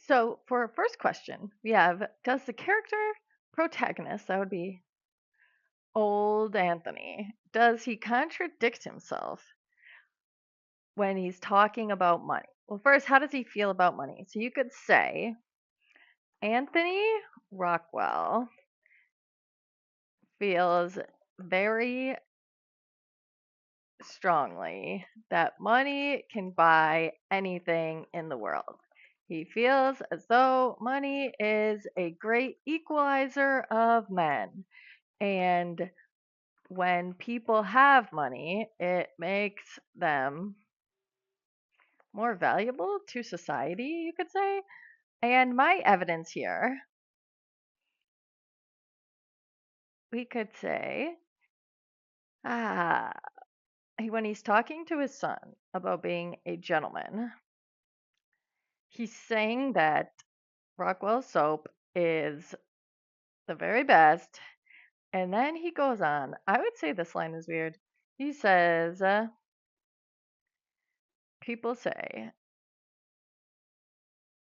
So for our first question, we have, does the character protagonist, that would be old Anthony, does he contradict himself when he's talking about money? Well, first, how does he feel about money? So you could say Anthony Rockwell feels very strongly that money can buy anything in the world. He feels as though money is a great equalizer of men. And when people have money, it makes them more valuable to society, you could say. And my evidence here, we could say, ah, when he's talking to his son about being a gentleman, he's saying that Rockwell soap is the very best. And then he goes on. I would say this line is weird. He says, people say,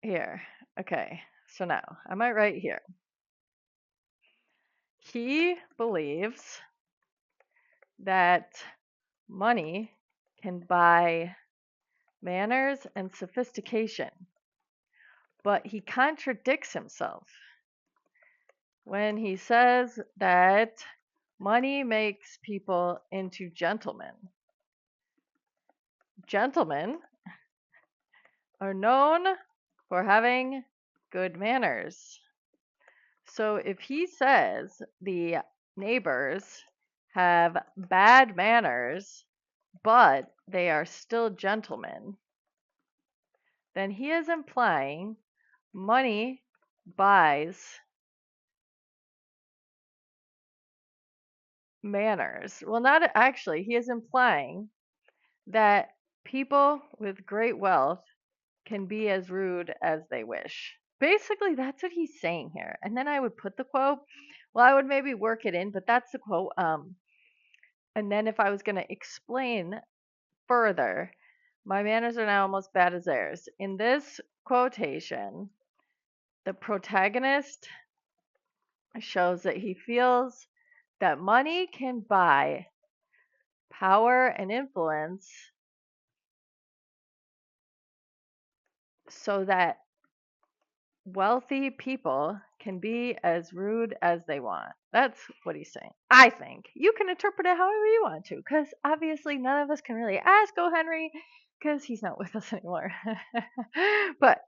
here, okay, so now I might write here. He believes that money can buy manners and sophistication, but he contradicts himself when he says that money makes people into gentlemen. Gentlemen are known for having good manners. So if he says the neighbors have bad manners, but they are still gentlemen, then he is implying money buys manners. Well, not actually, he is implying that people with great wealth can be as rude as they wish. Basically, that's what he's saying here. And then I would put the quote. Well, I would maybe work it in, but that's the quote. And then if I was going to explain further, my manners are now almost bad as theirs. In this quotation, the protagonist shows that he feels that money can buy power and influence so that wealthy people can be as rude as they want. That's what he's saying. I think you can interpret it however you want to, because obviously none of us can really ask O. Henry because he's not with us anymore. But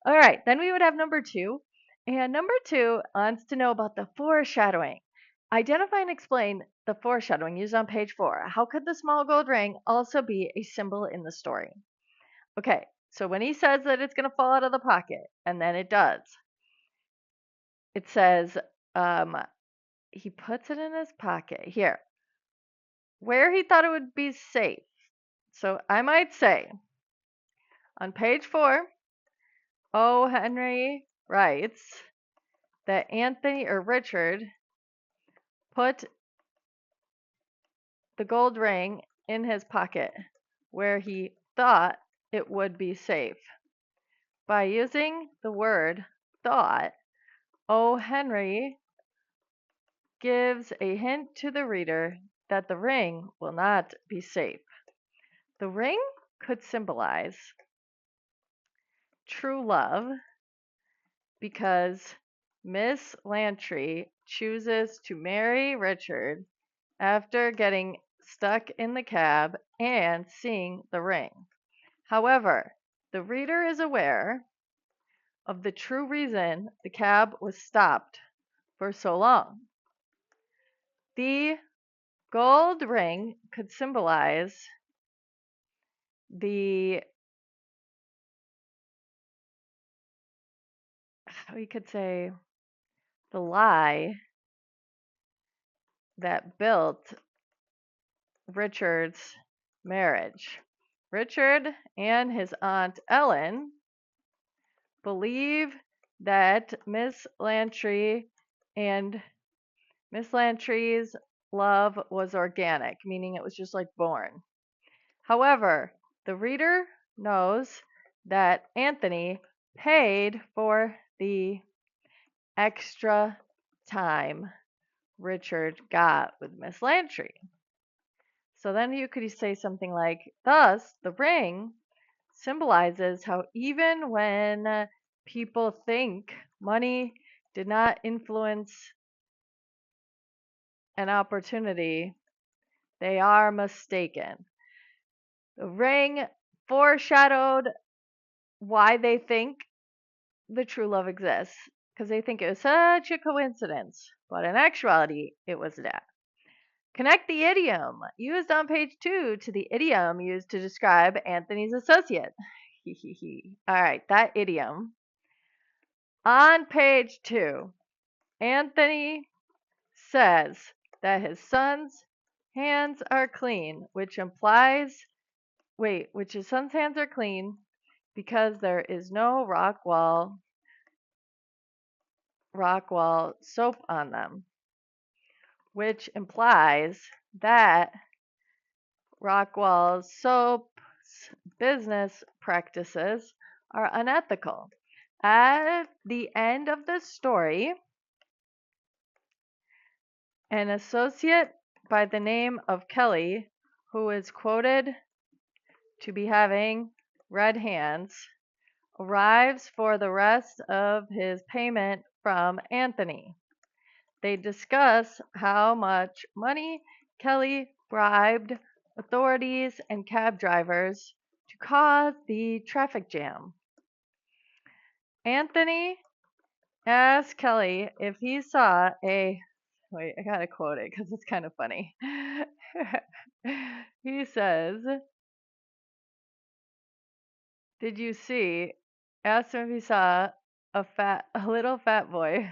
all right, then we would have number two. And number two wants to know about the foreshadowing. Identify and explain the foreshadowing used on page 4. How could the small gold ring also be a symbol in the story? Okay, so when he says that it's going to fall out of the pocket, and then it does, it says um, he puts it in his pocket here, where he thought it would be safe. So I might say on page 4, O. Henry writes that Anthony or Richard put the gold ring in his pocket where he thought it would be safe. By using the word thought, O. Henry gives a hint to the reader that the ring will not be safe. The ring could symbolize true love because Miss Lantry chooses to marry Richard after getting stuck in the cab and seeing the ring. However, the reader is aware of the true reason the cab was stopped for so long. The gold ring could symbolize the, we could say, the lie that built Richard's marriage. Richard and his aunt Ellen believe that Miss Lantry's love was organic, meaning it was just like born. However, the reader knows that Anthony paid for the extra time Richard got with Miss Lantry. So then you could say something like, thus, the ring symbolizes how even when people think money did not influence an opportunity, they are mistaken. The ring foreshadowed why they think the true love exists, because they think it was such a coincidence, but in actuality, it was that. Connect the idiom used on page 2 to the idiom used to describe Anthony's associate. All right, that idiom. On page 2, Anthony says that his son's hands are clean, which implies, which his son's hands are clean because there is no Rockwall soap on them, which implies that Rockwall soap's business practices are unethical. At the end of the story, an associate by the name of Kelly, who is quoted to be having red hands, arrives for the rest of his payment from Anthony. They discuss how much money Kelly bribed authorities and cab drivers to cause the traffic jam. Anthony asks Kelly if he saw a wait, I gotta quote it because it's kind of funny. He says, "Did you see?" Asked him if he saw a little fat boy.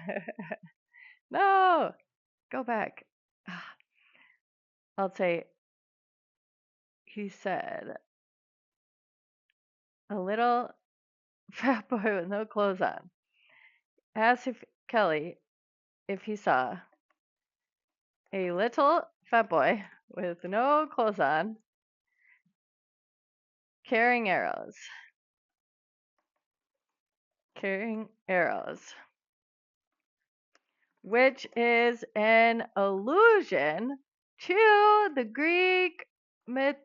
No, go back. I'll say, he said, a little fat boy with no clothes on. Asked if Kelly if he saw a little fat boy with no clothes on carrying arrows. Carrying arrows. Which is an allusion to the Greek myth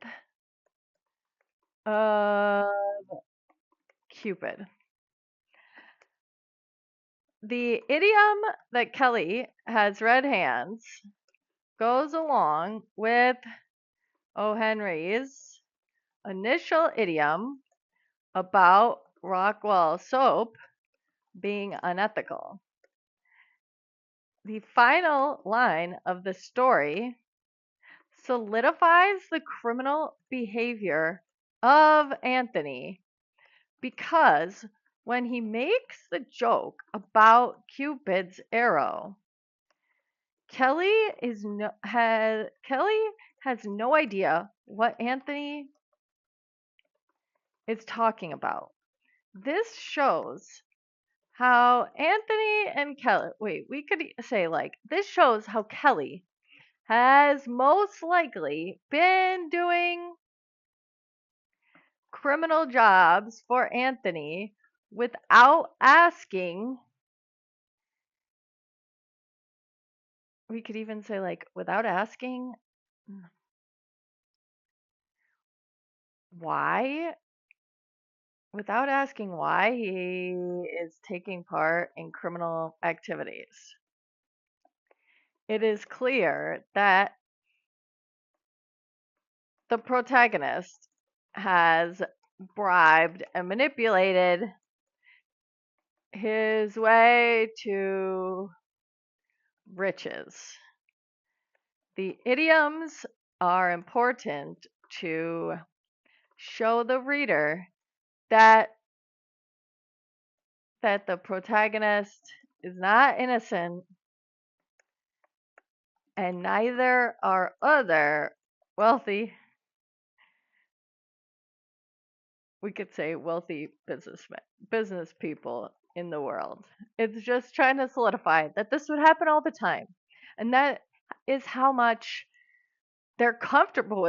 of Cupid. The idiom that Kelly has red hands goes along with O. Henry's initial idiom about Rockwall soap being unethical. The final line of the story solidifies the criminal behavior of Anthony because when he makes the joke about Cupid's arrow, Kelly has no idea what Anthony is talking about. This shows how Anthony and Kelly, we could say this shows how Kelly has most likely been doing criminal jobs for Anthony without asking. We could even say without asking why. Without asking why he is taking part in criminal activities. It is clear that the protagonist has bribed and manipulated his way to riches. The idioms are important to show the reader that the protagonist is not innocent, and neither are other wealthy, we could say wealthy business people in the world. It's just trying to solidify that this would happen all the time. And that is how much they're comfortable with